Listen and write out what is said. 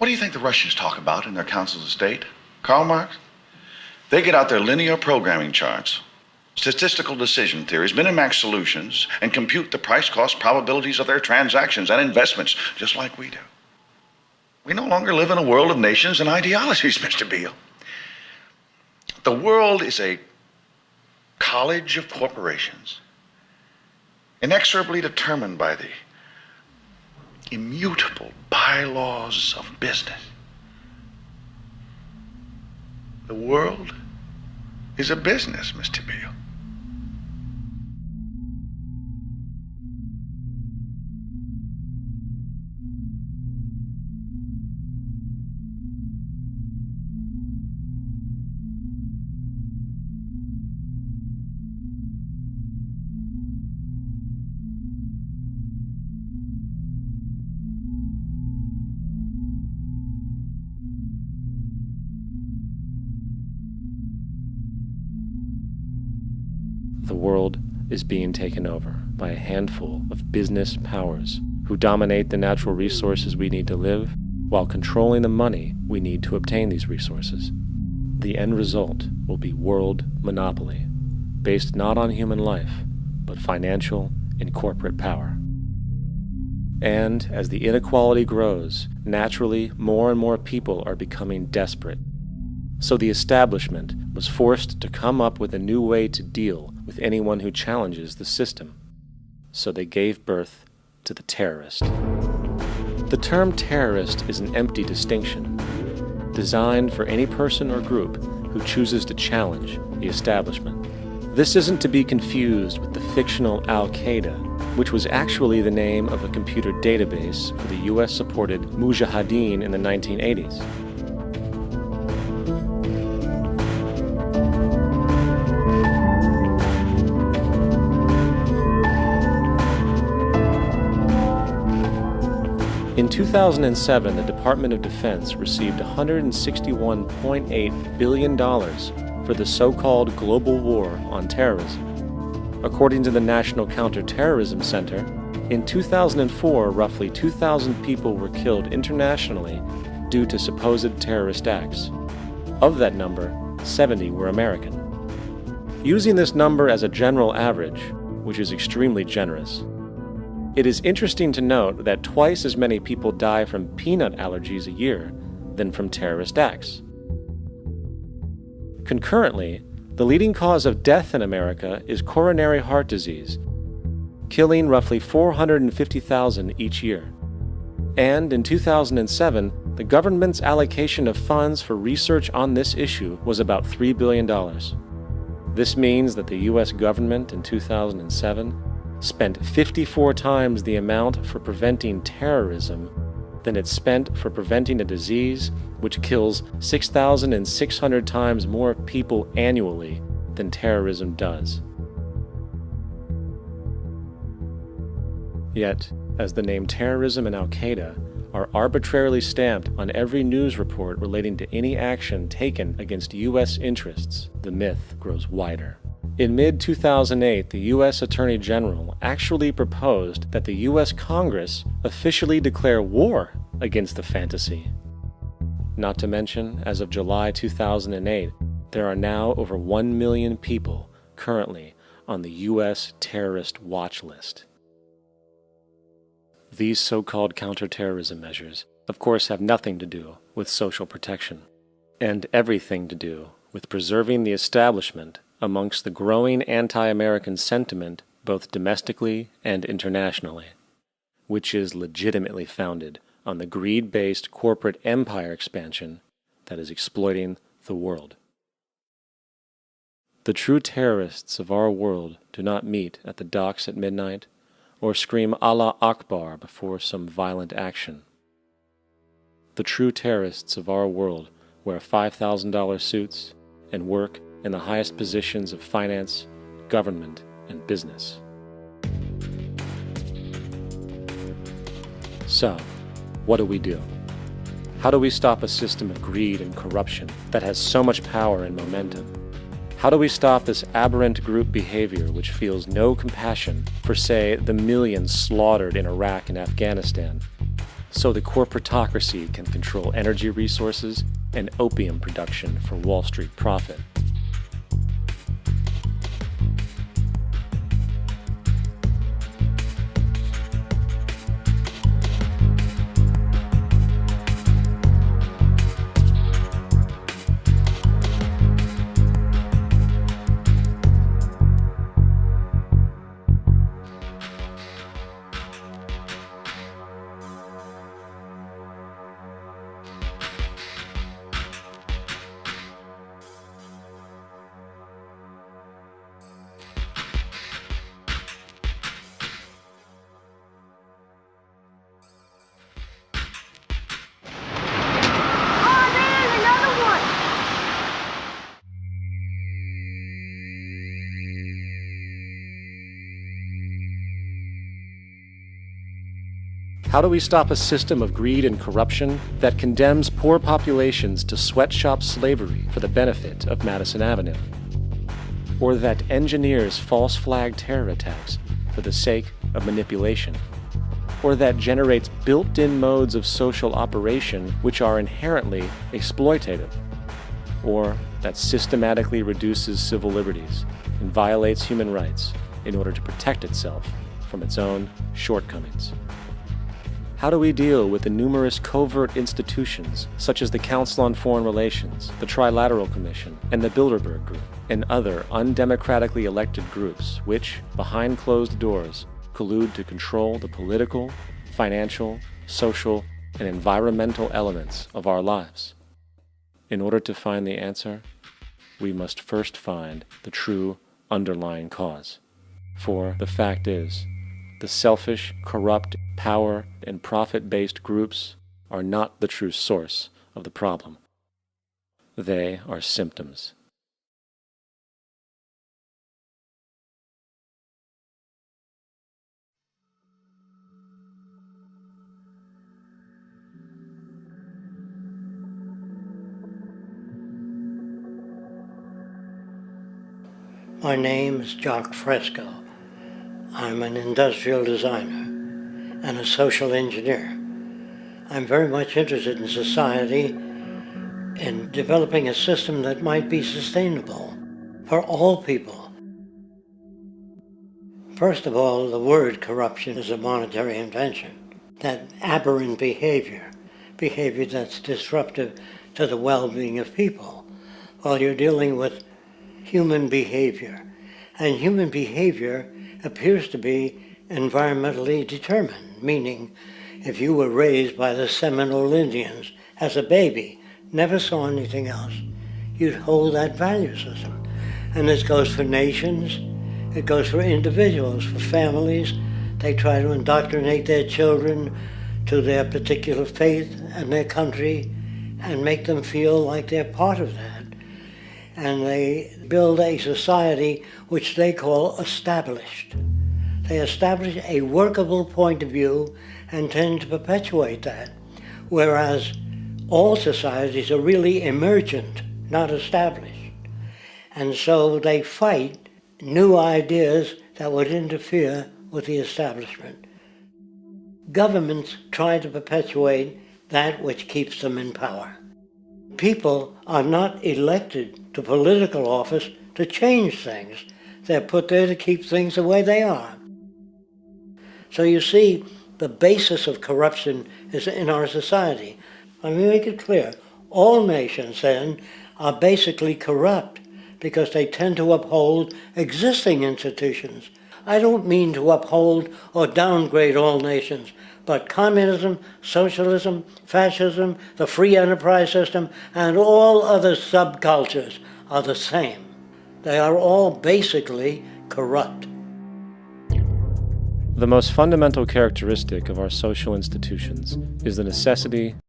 What do you think the Russians talk about in their councils of state? Karl Marx? They get out their linear programming charts, statistical decision theories, minimax solutions, and compute the price-cost probabilities of their transactions and investments, just like we do. We no longer live in a world of nations and ideologies, Mr. Beale. The world is a college of corporations, inexorably determined by the immutable bylaws of business. The world is a business, Mr. Beale. The world is being taken over by a handful of business powers who dominate the natural resources we need to live while controlling the money we need to obtain these resources. The end result will be world monopoly, based not on human life, but financial and corporate power. And as the inequality grows, naturally more and more people are becoming desperate. So the establishment was forced to come up with a new way to deal with anyone who challenges the system. So they gave birth to the terrorist. The term terrorist is an empty distinction, designed for any person or group who chooses to challenge the establishment. This isn't to be confused with the fictional Al-Qaeda, which was actually the name of a computer database for the US-supported Mujahideen in the 1980s. In 2007, the Department of Defense received $161.8 billion for the so-called global war on terrorism. According to the National Counterterrorism Center, in 2004, roughly 2,000 people were killed internationally due to supposed terrorist acts. Of that number, 70 were American. Using this number as a general average, which is extremely generous, it is interesting to note that twice as many people die from peanut allergies a year than from terrorist acts. Concurrently, the leading cause of death in America is coronary heart disease, killing roughly 450,000 each year. And in 2007, the government's allocation of funds for research on this issue was about $3 billion. This means that the US government in 2007 spent 54 times the amount for preventing terrorism than it spent for preventing a disease which kills 6,600 times more people annually than terrorism does. Yet, as the name terrorism and Al-Qaeda are arbitrarily stamped on every news report relating to any action taken against U.S. interests, the myth grows wider. In mid-2008, the U.S. Attorney General actually proposed that the U.S. Congress officially declare war against the fantasy. Not to mention, as of July 2008, there are now over 1 million people currently on the U.S. terrorist watch list. These so-called counterterrorism measures, of course, have nothing to do with social protection, and everything to do with preserving the establishment amongst the growing anti-American sentiment both domestically and internationally, which is legitimately founded on the greed-based corporate empire expansion that is exploiting the world. The true terrorists of our world do not meet at the docks at midnight or scream Allah Akbar before some violent action. The true terrorists of our world wear $5,000 suits and work in the highest positions of finance, government, and business. So, what do? How do we stop a system of greed and corruption that has so much power and momentum? How do we stop this aberrant group behavior which feels no compassion for, say, the millions slaughtered in Iraq and Afghanistan, so the corporatocracy can control energy resources and opium production for Wall Street profit. How do we stop a system of greed and corruption that condemns poor populations to sweatshop slavery for the benefit of Madison Avenue? Or that engineers false flag terror attacks for the sake of manipulation? Or that generates built-in modes of social operation which are inherently exploitative? Or that systematically reduces civil liberties and violates human rights in order to protect itself from its own shortcomings? How do we deal with the numerous covert institutions, such as the Council on Foreign Relations, the Trilateral Commission, and the Bilderberg Group, and other undemocratically elected groups which, behind closed doors, collude to control the political, financial, social, and environmental elements of our lives? In order to find the answer, we must first find the true underlying cause. For the fact is, the selfish, corrupt, power, and profit-based groups are not the true source of the problem. They are symptoms. My name is Jacque Fresco. I'm an industrial designer and a social engineer. I'm very much interested in society and developing a system that might be sustainable for all people. First of all, the word corruption is a monetary invention. That aberrant behavior that's disruptive to the well-being of people, while you're dealing with human behavior. And human behavior appears to be environmentally determined, meaning if you were raised by the Seminole Indians as a baby, never saw anything else, you'd hold that value system. And this goes for nations, it goes for individuals, for families. They try to indoctrinate their children to their particular faith and their country and make them feel like they're part of that. And they build a society which they call established. They establish a workable point of view and tend to perpetuate that, whereas all societies are really emergent, not established. And so they fight new ideas that would interfere with the establishment. Governments try to perpetuate that which keeps them in power. People are not elected to political office to change things. They're put there to keep things the way they are. So you see, the basis of corruption is in our society. Let me make it clear. All nations, then, are basically corrupt because they tend to uphold existing institutions. I don't mean to uphold or downgrade all nations, but communism, socialism, fascism, the free enterprise system, and all other subcultures are the same. They are all basically corrupt. The most fundamental characteristic of our social institutions is the necessity